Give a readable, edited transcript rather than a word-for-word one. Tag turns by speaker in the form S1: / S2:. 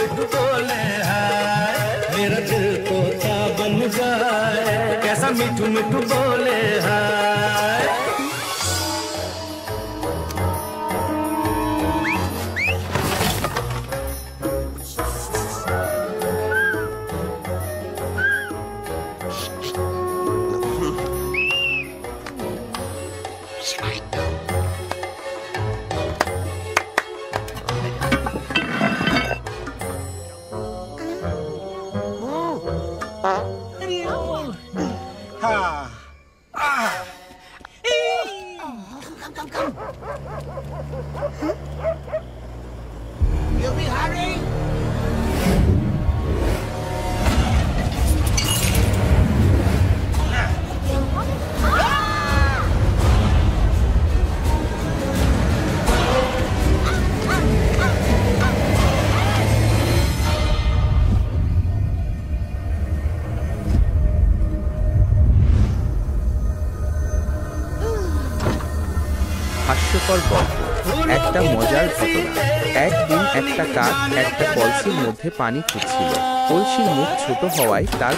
S1: मिठू बोले हाय, मेरा दिल तोता बन जाए, कैसा मिठू मिठू बोले हाय।
S2: Come. You'll be hurry.
S3: হাস্যকর গল্প। একটা মজার ঘটনা। একদিন একটা কাক একটা কলসির মধ্যে পানি খুঁজছিল। কলসির মুখ ছোট হওয়ায় তার